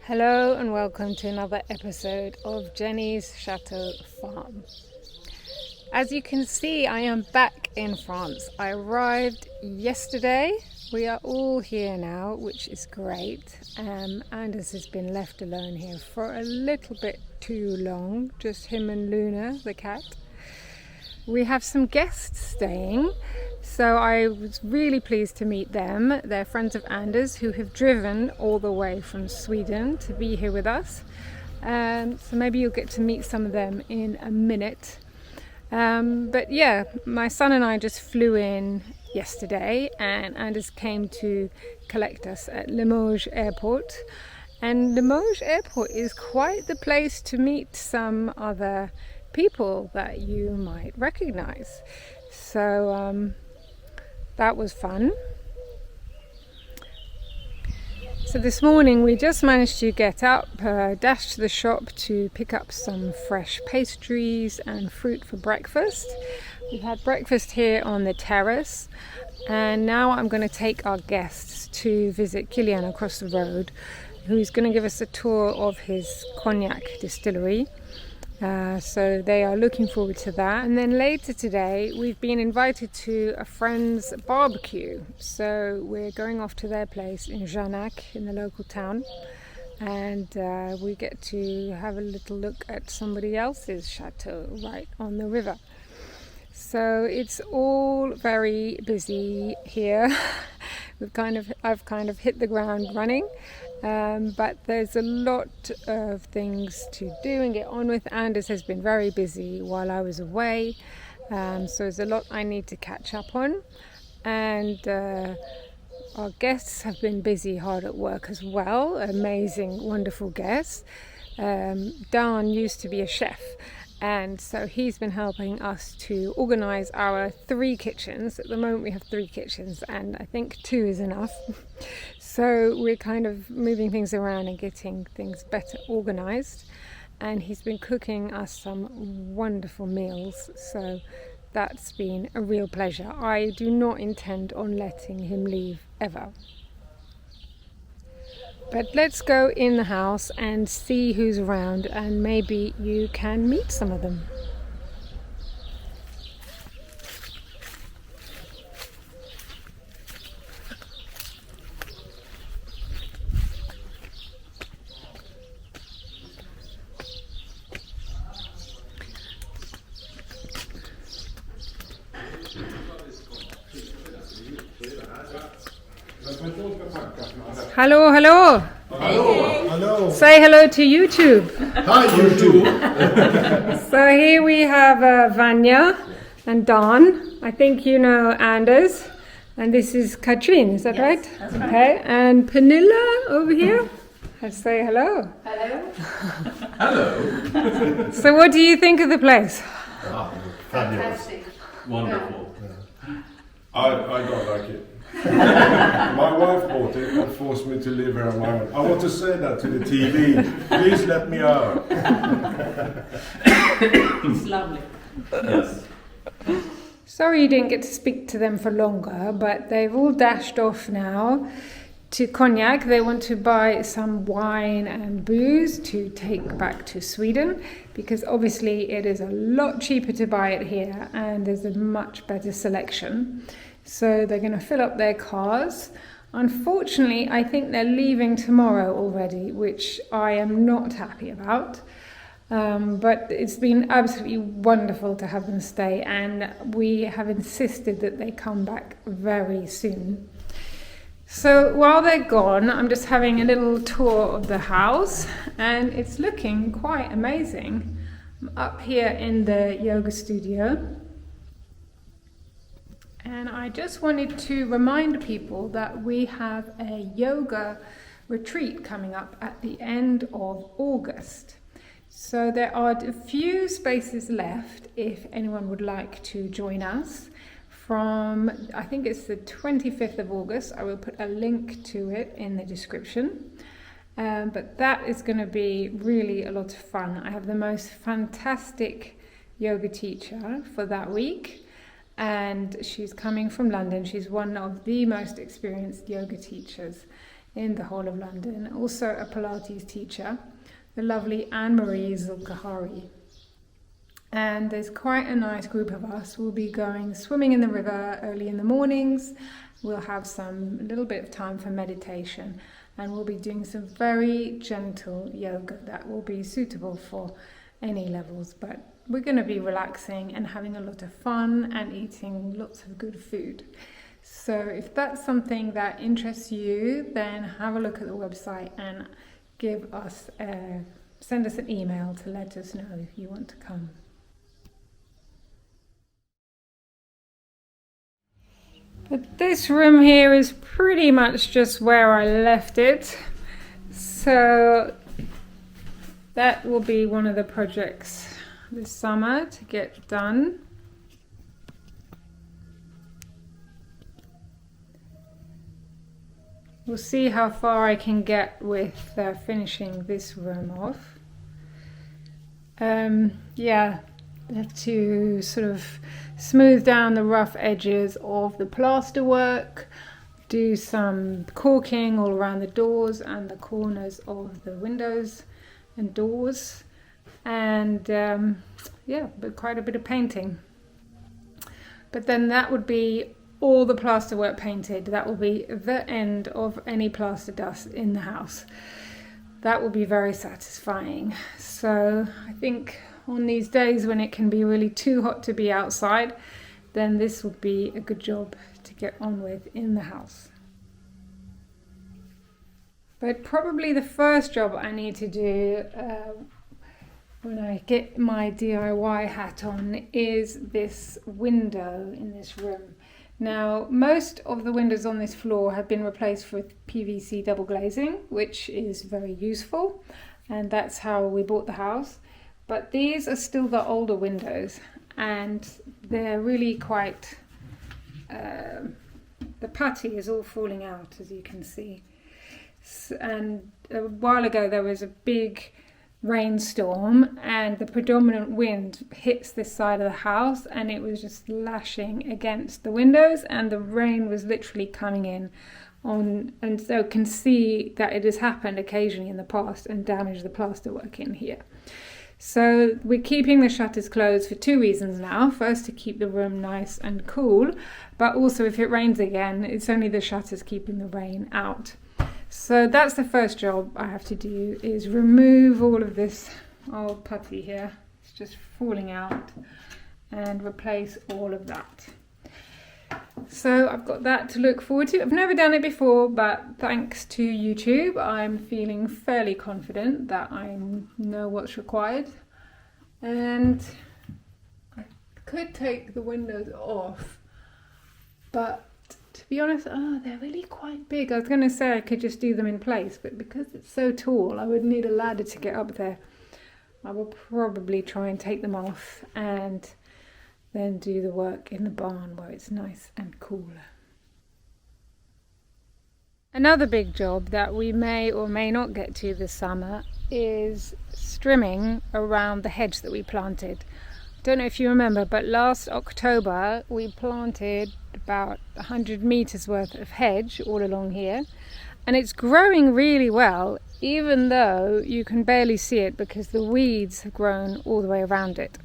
Hello and welcome to another episode of Jenny's Chateau farm. As you can see, I am back in France. I arrived yesterday. We are all here now, which is great. Anders has been left alone here for a little bit too long, just him and Luna, the cat. We have some guests staying, so I was really pleased to meet them. They're friends of Anders who have driven all the way from Sweden to be here with us. So maybe you'll get to meet some of them in a minute. But yeah, my son and I just flew in yesterday, and Anders came to collect us at Limoges Airport. And Limoges Airport is quite the place to meet some other people that you might recognize. So that was fun. So this morning we just managed to get up, dash to the shop to pick up some fresh pastries and fruit for breakfast. We've had breakfast here on the terrace, and now I'm going to take our guests to visit Kilian across the road, who's going to give us a tour of his cognac distillery. So they are looking forward to that. And then later today we've been invited to a friend's barbecue, so we're going off to their place in Jarnac in the local town, and we get to have a little look at somebody else's chateau right on the river. So it's all very busy here. I've kind of hit the ground running. But there's a lot of things to do and get on with. Anders has been very busy while I was away, so there's a lot I need to catch up on. And our guests have been busy hard at work as well. Amazing, wonderful guests. Dan used to be a chef, and so he's been helping us to organize our 3 kitchens. At the moment we have 3 kitchens, and I think 2 is enough. So we're kind of moving things around and getting things better organized. And he's been cooking us some wonderful meals, so that's been a real pleasure. I do not intend on letting him leave ever. But let's go in the house and see who's around, and maybe you can meet some of them. Hello, hello. Hello. Hello. Say hello to YouTube. Hi, YouTube. So here we have Vanya and Don. I think you know Anders. And this is Katrin, is that right? That's right. Okay. And Pernilla over here. Let's say hello. Hello. Hello. So what do you think of the place? Fabulous. Fantastic. Wonderful. I don't like it. My wife bought it and forced me to live here on my own. I want to say that to the TV. Please let me out. It's lovely. Yes. Sorry you didn't get to speak to them for longer, but they've all dashed off now to Cognac. They want to buy some wine and booze to take back to Sweden, because obviously it is a lot cheaper to buy it here and there's a much better selection. So they're going to fill up their cars. Unfortunately, I think they're leaving tomorrow already, which I am not happy about. But it's been absolutely wonderful to have them stay, and we have insisted that they come back very soon. So while they're gone, I'm just having a little tour of the house, and it's looking quite amazing. I'm up here in the yoga studio. And I just wanted to remind people that we have a yoga retreat coming up at the end of August. So there are a few spaces left if anyone would like to join us. From, I think it's the 25th of August. I will put a link to it in the description. But that is going to be really a lot of fun. I have the most fantastic yoga teacher for that week. And she's coming from London. She's one of the most experienced yoga teachers in the whole of London, also a Pilates teacher, the lovely Anne-Marie Zulkahari. And there's quite a nice group of us. We'll be going swimming in the river early in the mornings. We'll have a little bit of time for meditation, and we'll be doing some very gentle yoga that will be suitable for any levels, but we're going to be relaxing and having a lot of fun and eating lots of good food. So if that's something that interests you, then have a look at the website and send us an email to let us know if you want to come. But this room here is pretty much just where I left it. So that will be one of the projects this summer to get done. We'll see how far I can get with finishing this room off. Yeah, I have to sort of smooth down the rough edges of the plaster work, do some caulking all around the doors and the corners of the windows and doors, and yeah, but quite a bit of painting. But then that would be all the plaster work painted. That will be the end of any plaster dust in the house. That will be very satisfying. So I think on these days when it can be really too hot to be outside, then this would be a good job to get on with in the house. But probably the first job I need to do when I get my DIY hat on is this window in this room. Now, most of the windows on this floor have been replaced with PVC double glazing, which is very useful, and that's how we bought the house. But these are still the older windows, and they're really quite, the putty is all falling out, as you can see. And a while ago there was a big rainstorm, and the predominant wind hits this side of the house, and it was just lashing against the windows, and the rain was literally coming in on, and so can see that it has happened occasionally in the past and damaged the plasterwork in here. So we're keeping the shutters closed for two reasons now. First, to keep the room nice and cool, but also if it rains again, it's only the shutters keeping the rain out. So that's the first job I have to do, is remove all of this old putty here. It's just falling out, and replace all of that. So I've got that to look forward to. I've never done it before, but thanks to YouTube, I'm feeling fairly confident that I know what's required. And I could take the windows off, but to be honest, they're really quite big. I was going to say I could just do them in place, but because it's so tall, I would need a ladder to get up there. I will probably try and take them off and then do the work in the barn where it's nice and cool. Another big job that we may or may not get to this summer is strimming around the hedge that we planted. Don't know if you remember, but last October we planted about 100 meters worth of hedge all along here, and it's growing really well, even though you can barely see it because the weeds have grown all the way around it.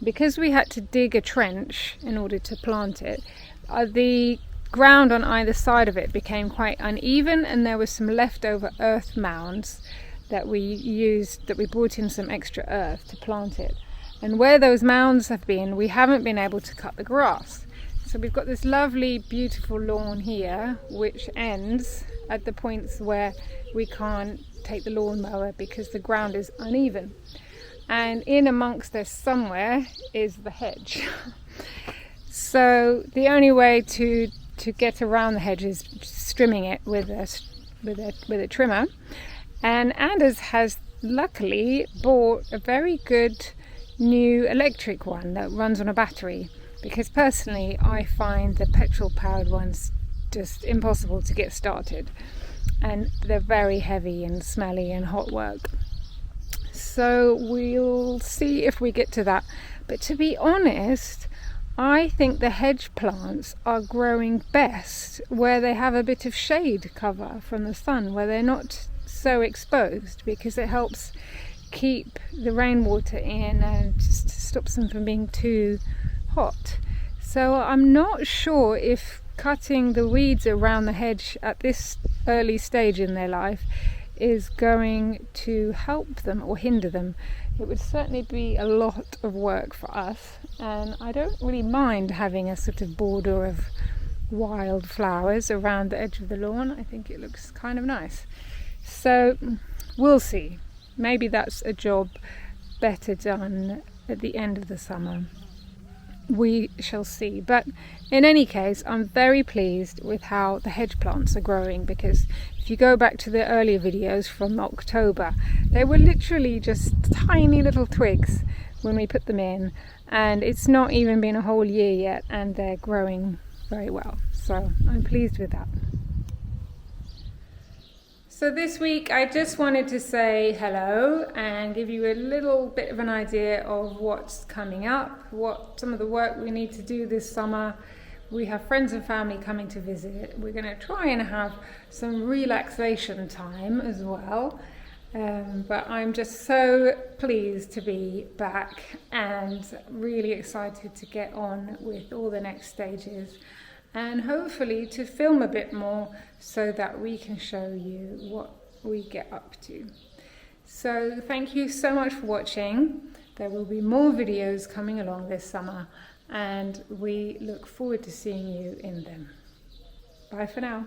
Because we had to dig a trench in order to plant it, the ground on either side of it became quite uneven, and there was some leftover earth mounds that we brought in some extra earth to plant it. And where those mounds have been, we haven't been able to cut the grass. So we've got this lovely, beautiful lawn here, which ends at the points where we can't take the lawnmower because the ground is uneven. And in amongst this somewhere is the hedge. So the only way to get around the hedge is trimming it with a trimmer. And Anders has luckily bought a very good new electric one that runs on a battery, because personally I find the petrol powered ones just impossible to get started, and they're very heavy and smelly and hot work. So we'll see if we get to that. But to be honest, I think the hedge plants are growing best where they have a bit of shade cover from the sun, where they're not so exposed, because it helps keep the rainwater in and just stops them from being too hot. So I'm not sure if cutting the weeds around the hedge at this early stage in their life is going to help them or hinder them. It would certainly be a lot of work for us, and I don't really mind having a sort of border of wild flowers around the edge of the lawn. I think it looks kind of nice. So we'll see. Maybe that's a job better done at the end of the summer. We shall see. But in any case, I'm very pleased with how the hedge plants are growing, because if you go back to the earlier videos from October, they were literally just tiny little twigs when we put them in, and it's not even been a whole year yet and they're growing very well. So I'm pleased with that. So this week I just wanted to say hello and give you a little bit of an idea of what's coming up, what some of the work we need to do this summer. We have friends and family coming to visit. We're going to try and have some relaxation time as well. But I'm just so pleased to be back and really excited to get on with all the next stages, and hopefully to film a bit more so that we can show you what we get up to. So thank you so much for watching. There will be more videos coming along this summer, and we look forward to seeing you in them. Bye for now.